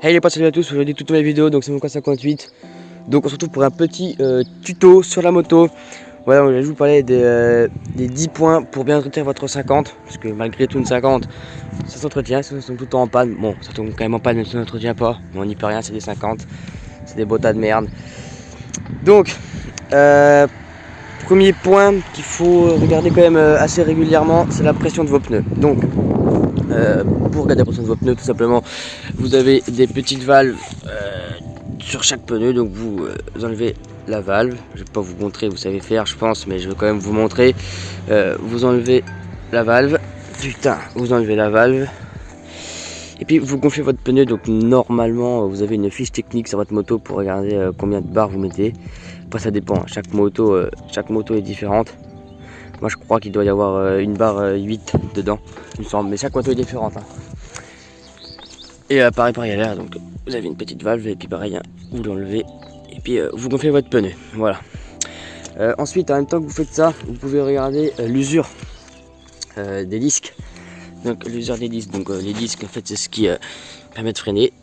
Hey les potes, salut à tous, aujourd'hui toute nouvelle vidéo, donc c'est mon cas 58. Donc on se retrouve pour un petit tuto sur la moto. Voilà, je vais vous parler des 10 points pour bien entretenir votre 50. Parce que malgré tout une 50, ça s'entretient, ça sont tout le temps en panne. Bon, ça tombe quand même en panne, mais ça n'entretient pas. Mais on n'y peut rien, c'est des 50. C'est des beaux tas de merde. Donc, premier point qu'il faut regarder quand même assez régulièrement, c'est la pression de vos pneus. Donc, pour regarder la pression de vos pneus, tout simplement, vous avez des petites valves sur chaque pneu. Donc vous enlevez la valve. Je vais pas vous montrer, vous savez faire je pense, mais je vais quand même vous montrer. Vous enlevez la valve. Putain, vous enlevez la valve. Et puis vous gonflez votre pneu. Donc normalement vous avez une fiche technique sur votre moto pour regarder combien de barres vous mettez. Après ça dépend, hein. Chaque moto est différente. Moi je crois qu'il doit y avoir une barre 8 dedans, il me semble, mais chaque moto est différente, hein. Et pareil à l'air, donc vous avez une petite valve et puis pareil, hein, vous l'enlevez et puis vous gonflez votre pneu. Voilà. Ensuite, en même temps que vous faites ça, vous pouvez regarder l'usure des disques. Donc l'usure des disques, donc les disques en fait c'est ce qui permet de freiner,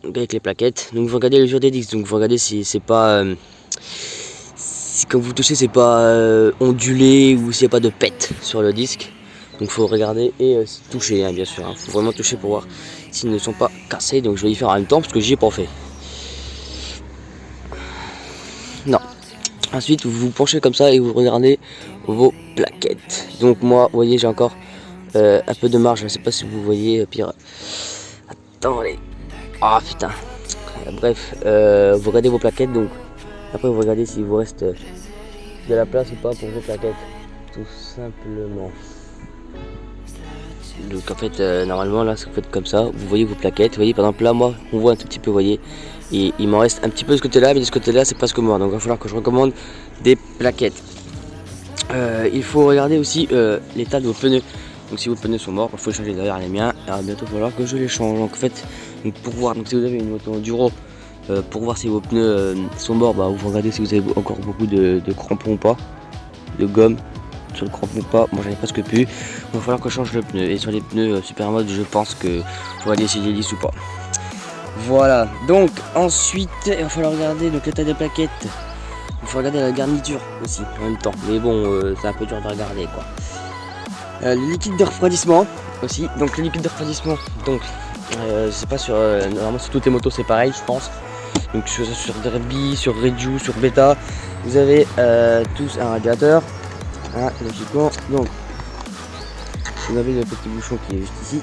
donc avec les plaquettes. Donc vous regardez l'usure des disques, donc vous regardez si c'est pas si quand vous touchez c'est pas ondulé ou s'il n'y a pas de pète sur le disque. Donc faut regarder et toucher, hein, bien sûr, hein. Faut vraiment toucher pour voir s'ils ne sont pas cassés. Donc je vais y faire en même temps parce que j'y ai pas fait. Non. Ensuite vous vous penchez comme ça et vous regardez vos plaquettes. Donc moi, vous voyez, j'ai encore un peu de marge. Je ne sais pas si vous voyez. Pire. Attendez. Ah putain. Bref, vous regardez vos plaquettes. Donc après vous regardez s'il vous reste de la place ou pas pour vos plaquettes. Tout simplement. Donc en fait normalement là, ce que vous faites comme ça, vous voyez vos plaquettes, vous voyez par exemple là moi on voit un tout petit peu, vous voyez, et il m'en reste un petit peu de ce côté là, mais de ce côté là c'est presque mort, donc il va falloir que je recommande des plaquettes. Il faut regarder aussi l'état de vos pneus. Donc si vos pneus sont morts, il faut les changer. D'ailleurs les miens, alors bientôt il va falloir que je les change. Donc en fait, donc pour voir, donc si vous avez une moto enduro, pour voir si vos pneus sont morts, bah, vous regardez si vous avez encore beaucoup de crampons ou pas, de gomme sur le crampon ou pas. Moi j'en ai presque plus. Il va falloir que je change le pneu. Et sur les pneus super mode, je pense que faut regarder si les lisses ou pas. Voilà. Donc ensuite il va falloir regarder donc l'état des plaquettes. Il faut regarder la garniture aussi en même temps. Mais bon, c'est un peu dur de regarder quoi. Le liquide de refroidissement aussi. Donc le liquide de refroidissement. Donc je sais pas sur normalement sur toutes les motos c'est pareil je pense. Donc sur Derby, sur Reju, sur Beta, vous avez tous un radiateur. Ah, logiquement, donc vous avez le petit bouchon qui est juste ici.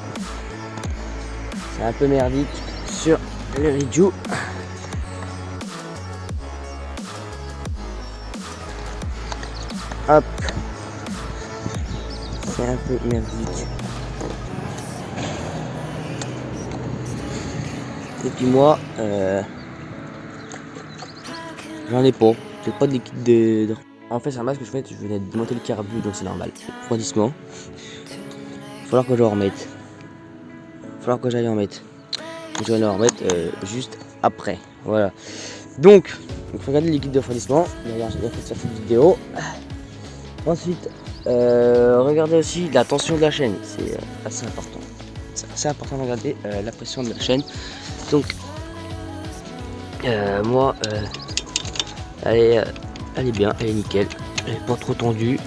C'est un peu merdique sur le Reju. Hop, c'est un peu merdique. Et puis moi, j'en ai pas. J'ai pas de liquide de... En fait, c'est un masque que je fais, je venais de démonter le carbu, donc c'est normal. Refroidissement. Il va falloir que je en remette. Il va falloir que j'aille en mettre. Je vais en remettre juste après. Voilà. Donc, il faut regarder le liquide de refroidissement. D'ailleurs, j'ai bien fait cette vidéo. Ensuite, regardez aussi la tension de la chaîne. C'est assez important. C'est assez important de regarder la pression de la chaîne. Donc, moi, elle est bien, elle est nickel. Elle est pas trop tendue,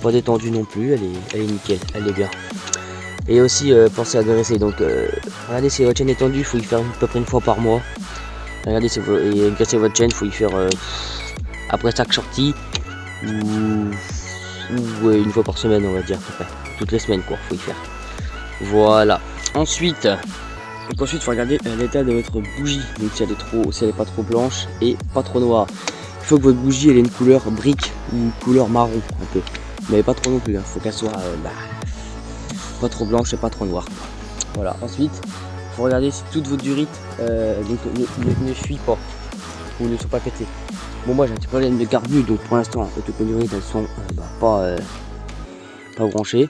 pas détendue non plus. Elle est nickel, elle est bien. Et aussi, pensez à graisser. Donc, regardez si votre chaîne est tendue, il faut y faire à peu près une fois par mois. Regardez si vous graissez votre chaîne, il faut y faire après chaque sortie ou une fois par semaine, on va dire à peu près. Toutes les semaines, quoi, faut y faire. Voilà. Ensuite, il faut regarder l'état de votre bougie. Donc si elle est pas trop blanche et pas trop noire. Il faut que votre bougie elle ait une couleur brique ou une couleur marron un peu. Mais pas trop non plus. Il faut qu'elle soit pas trop blanche et pas trop noire. Voilà. Ensuite, il faut regarder si toutes vos durites ne fuient pas ou ne sont pas pétées. Bon, moi j'ai un petit problème de carbu, donc pour l'instant toutes mes durites elles sont pas branchées.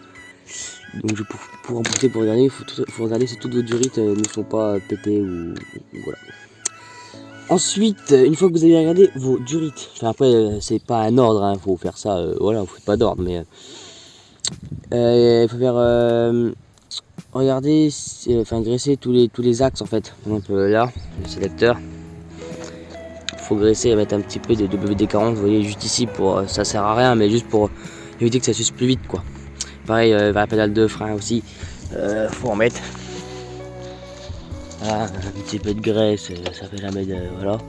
Donc je pour rembourser, pour regarder, il faut regarder si toutes vos durites ne sont pas pétées ou voilà. Ensuite, une fois que vous avez regardé vos durites, enfin après c'est pas un ordre, hein, faut faire ça, voilà, vous faites pas d'ordre, mais il faut faire regardez, enfin graisser tous les axes en fait. Par exemple là, le sélecteur. Faut graisser et mettre un petit peu de WD-40, vous voyez juste ici, pour ça sert à rien, mais juste pour éviter que ça s'use plus vite quoi. Pareil vers la pédale de frein aussi, faut en mettre. Ah, un petit peu de graisse, ça fait jamais de, voilà,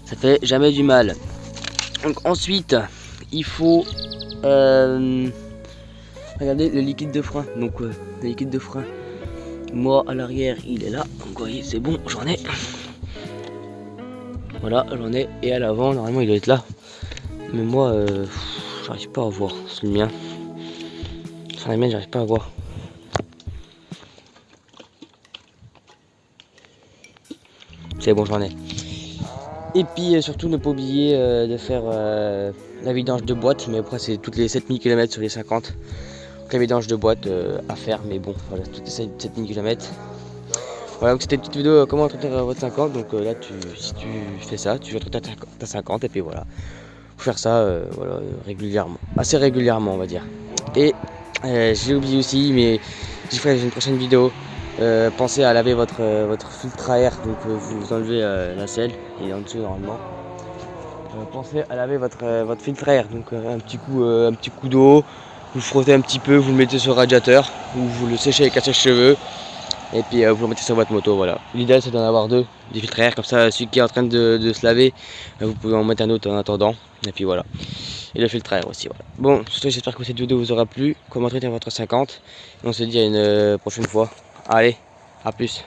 ça fait jamais du mal. Donc ensuite il faut regardez le liquide de frein. Donc le liquide de frein, moi à l'arrière il est là, donc vous voyez c'est bon, j'en ai. Voilà, j'en ai, et à l'avant normalement il doit être là, mais moi j'arrive pas à voir, c'est le mien. Sur les miennes j'arrive pas à voir. C'est bon, j'en ai. Et puis surtout ne pas oublier de faire la vidange de boîte, mais après c'est toutes les 7000 km sur les 50. Donc la vidange de boîte à faire, mais bon voilà, toutes les 7000 km. Voilà, donc c'était une petite vidéo comment entretenir votre 50. Donc là si tu fais ça, tu vas entretenir ta 50, et puis voilà. Faut faire ça voilà, régulièrement, assez régulièrement on va dire. Et j'ai oublié aussi, mais j'y ferai une prochaine vidéo. Pensez à laver votre filtre à air, donc vous enlevez la selle, il est en dessous normalement. Pensez à laver votre filtre à air, donc un petit coup d'eau, vous le frottez un petit peu, vous le mettez sur le radiateur, ou vous le séchez avec un sèche-cheveux, et puis vous le mettez sur votre moto, voilà. L'idéal c'est d'en avoir deux, des filtres à air, comme ça celui qui est en train de se laver, vous pouvez en mettre un autre en attendant, et puis voilà. Et le filtre à air aussi, voilà. Bon, j'espère que cette vidéo vous aura plu, comment traiter votre 50, et on se dit à une prochaine fois. Allez, à plus.